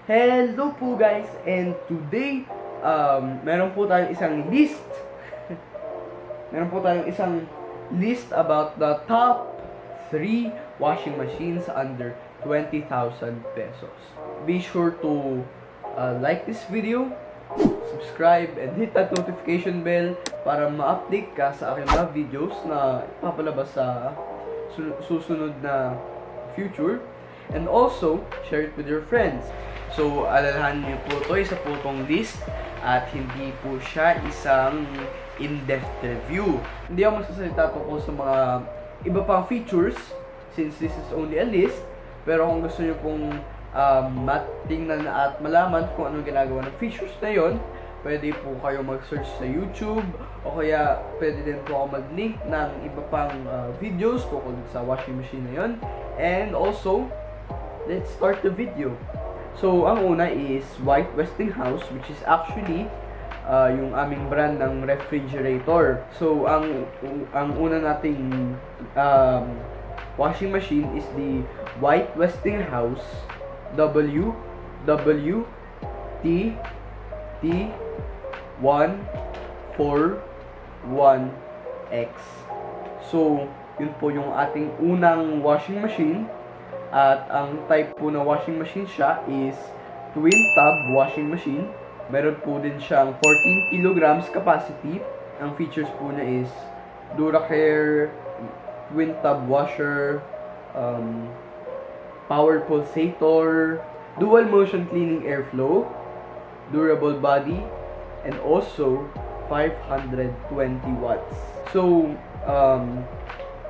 Hello po guys, and today meron po tayong isang list. Meron po tayong isang list about the top 3 washing machines under 20,000 pesos. Be sure to like this video, subscribe, and hit that notification bell para ma-update ka sa aking mga videos na ipapalabas sa susunod na future. And also, share it with your friends. So, alalahanin niyo po ito, isa po itong list at hindi po siya isang in-depth review. Hindi ako magsasalita tungkol sa mga iba pang features since this is only a list. Pero kung gusto niyo pong matingnan at malaman kung anong ginagawa ng features na yon, pwede po kayo mag-search sa YouTube o kaya pwede din po ako mag-link ng iba pang videos tungkol sa washing machine na yon. And also, let's start the video. So, ang una is Westinghouse, which is actually yung aming brand ng refrigerator. So, ang una nating washing machine is the Westinghouse WWT-141X. So, yun po yung ating unang washing machine. At ang type po na washing machine siya is twin tub washing machine. Meron po din siyang 14 kilograms capacity. Ang features po niya is Duracare, twin tub washer, power pulsator, dual motion cleaning airflow, durable body, and also 520 watts. So,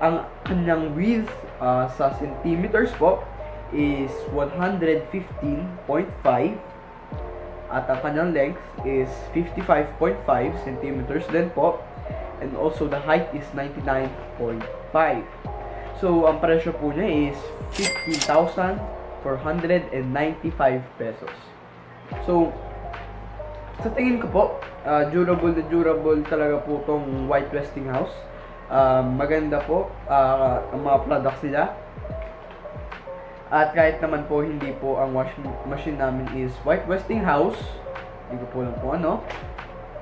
ang kanyang width sa centimeters po is 115.5 at ang kanyang length is 55.5 centimeters din po, and also the height is 99.5. So, ang presyo po niya is 15,495 pesos. So, sa tingin ko po, durable na durable talaga po tong Westinghouse. Maganda po ang mga products nila. At kahit naman po hindi po ang washing machine namin is Westinghouse, hindi ko po alam po ano,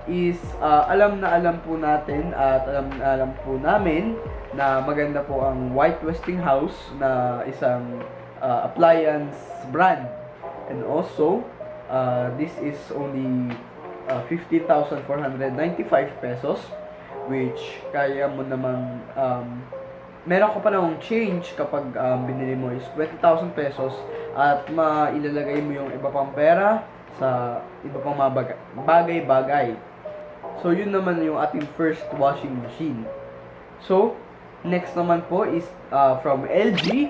is alam na alam po natin at alam na alam po namin na maganda po ang Westinghouse na isang appliance brand. And also, this is only 15,495 pesos, which kaya mo namang meron ka pa namang change kapag binili mo is 20,000 pesos at mailalagay mo yung iba pang pera sa iba pang mga bagay-bagay. So, yun naman yung ating first washing machine. So, next naman po is from LG,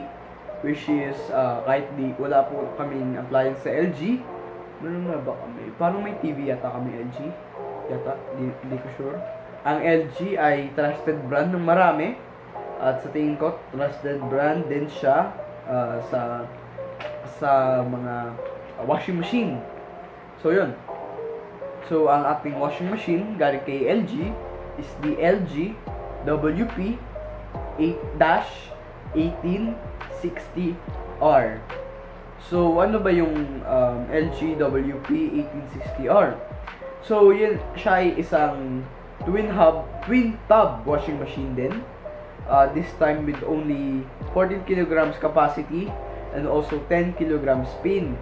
which is kahit wala po kaming appliance sa LG. Meron na ba kami? Parang may TV yata kami LG. Yata, hindi ko sure. Ang LG ay trusted brand ng marami. At sa tingin ko, trusted brand din siya sa mga washing machine. So, yun. So, ang ating washing machine galing kay LG is the LG WP 8-1860R. So, ano ba yung LG WP 1860R? So, yun, siya ay isang twin tub washing machine din. This time with only 14 kilograms capacity and also 10 kilograms spin.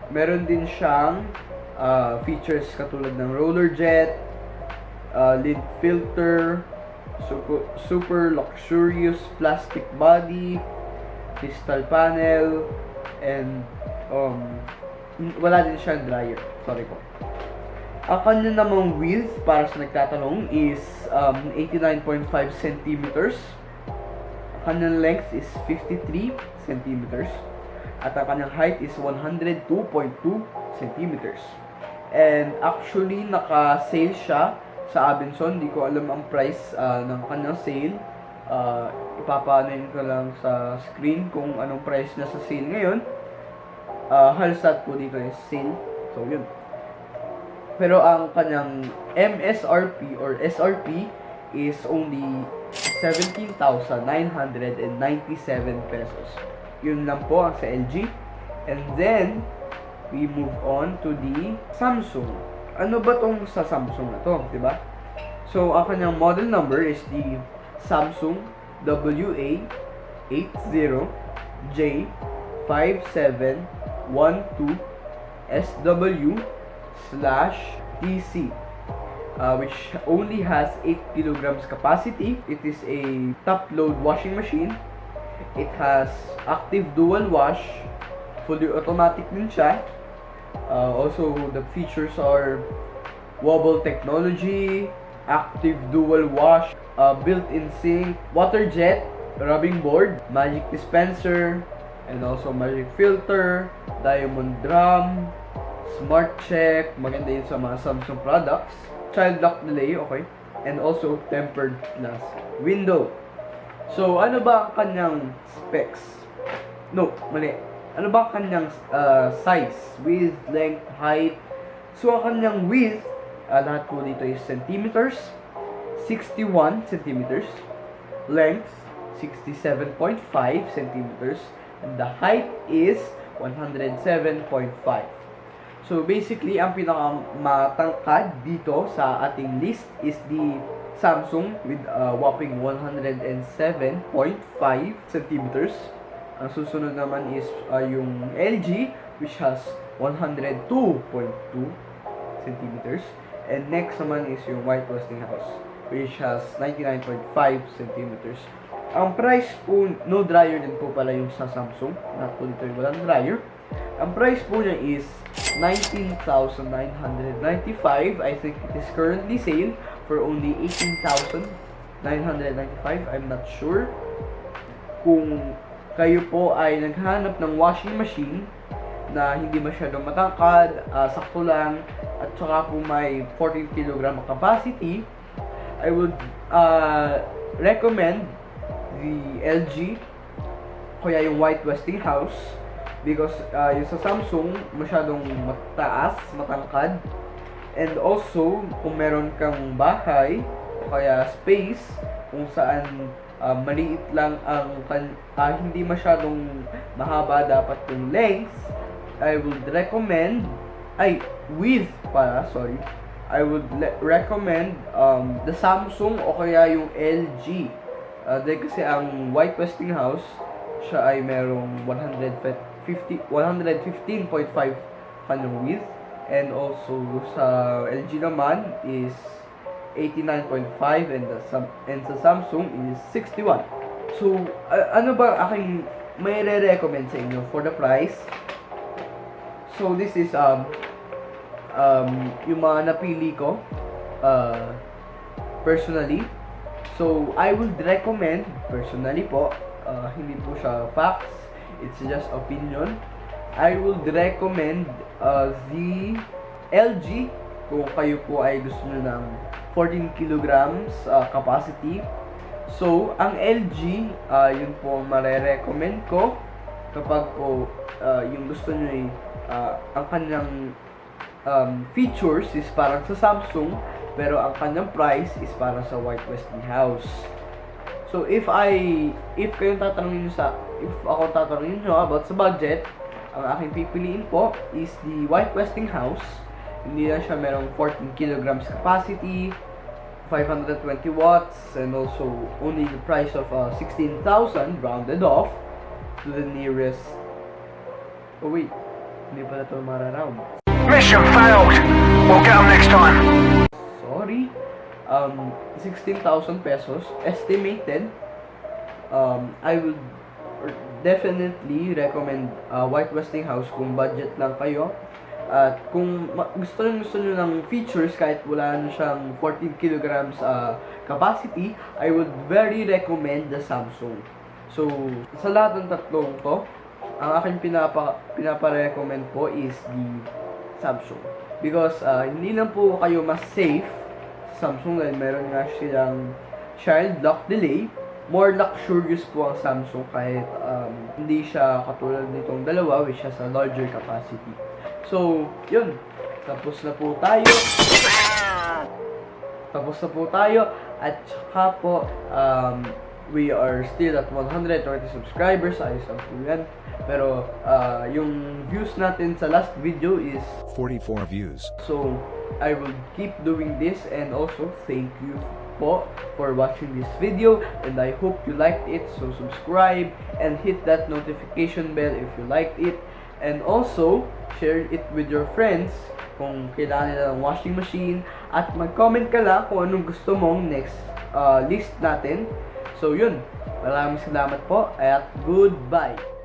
Meron din siyang features katulad ng roller jet, lid filter, super luxurious plastic body, crystal panel, and wala din siyang dryer. Sorry po. Ang kanya namang width, para sa nagtatanong, is 89.5 centimeters. Ang kanyang length is 53 centimeters. At ang kanyang height is 102.2 centimeters. And actually, naka-sale siya sa Abenson. Hindi ko alam ang price ng kanyang sale. Ipapanayin ko lang sa screen kung anong price na sa sale ngayon. Halsat po dito is sale. So, yun. Pero ang kanyang MSRP or SRP is only 17,997 pesos. Yun lang po ang sa LG. And then, we move on to the Samsung. Ano ba tong sa Samsung na to, di ba? So, ang kanyang model number is the Samsung WA80J5712SW/TC, which only has 8 kilograms capacity. It is a top-load washing machine. It has active dual wash, fully automatic din siya. Also, the features are wobble technology, active dual wash, built-in sink, water jet, rubbing board, magic dispenser, and also magic filter, diamond drum, smart check, maganda yun sa mga Samsung products, child lock delay, okay, and also tempered glass window. So, ano ba ang kanyang specs? No, mali. Ano ba ang kanyang size? Width, length, height? So, ang kanyang width, lahat po dito is centimeters, 61 centimeters. Length, 67.5 centimeters. And the height is 107.5. So, basically, ang pinakamatangkad dito sa ating list is the Samsung with whopping 107.5 centimeters. Ang susunod naman is yung LG, which has 102.2 centimeters. And next naman is yung White Westinghouse, which has 99.5 centimeters. Ang price po, no dryer din po pala yung sa Samsung. Not po dito yung walang dryer. Ang price po niya is 19,995. I think it is currently sale for only 18,995. I'm not sure. Kung kayo po ay naghanap ng washing machine na hindi masyadong matangkad, sakto lang, at saka po may 14 kg capacity, I would recommend the LG, kaya yung White Westinghouse, because yung sa Samsung masyadong mataas, matangkad, and also kung meron kang bahay o kaya space kung saan maliit lang ang hindi masyadong mahaba dapat yung length, I would recommend width pala, sorry. I would recommend the Samsung o kaya yung LG. Dahil kasi ang White Westinghouse, siya ay merong 115.5 kanyang width, and also sa LG naman is 89.5, and sa Samsung is 61. So, ano ba aking may re-recommend sa inyo for the price? So, this is yung mga napili ko personally. So, I would recommend personally po, hindi po siya facts, it's just opinion. I would recommend the LG kung kayo po ay gusto nyo ng 14 kilograms capacity. So, ang LG, yun po ang mare-recommend ko kapag po yung gusto nyo ay ang kanyang features is parang sa Samsung, pero ang kanyang price is parang sa White Westinghouse. So, if ako tatanungin nyo about sa budget, ang aking pipiliin po is the White Westinghouse. Hindi na siya merong 14 kilograms capacity, 520 watts, and also only the price of 16,000 rounded off to the nearest. Oh wait, hindi pala ito mararound. Mission failed. We'll get them next time. Sorry. 16,000 pesos estimated. I would definitely recommend White Westinghouse kung budget lang kayo. At kung gusto nyo ng features kahit wala na siyang 14 kilograms capacity, I would very recommend the Samsung. So, sa lahat ng tatlong to, ang aking pinapa-recommend po is the Samsung. Because hindi lang po kayo mas safe sa Samsung dahil meron nga silang child lock delay. More luxurious po ang Samsung kahit hindi siya katulad nitong dalawa which has a larger capacity. So, yun. Tapos na po tayo. At saka po, we are still at 120 subscribers. Ayos ang po yan. Pero yung views natin sa last video is 44 views. so I will keep doing this, and also thank you po for watching this video, and I hope you liked it. So subscribe and hit that notification bell if you liked it, and also share it with your friends kung kailangan nila ng washing machine, at mag-comment ka lang kung anong gusto mong next list natin. So yun, maraming salamat po at goodbye.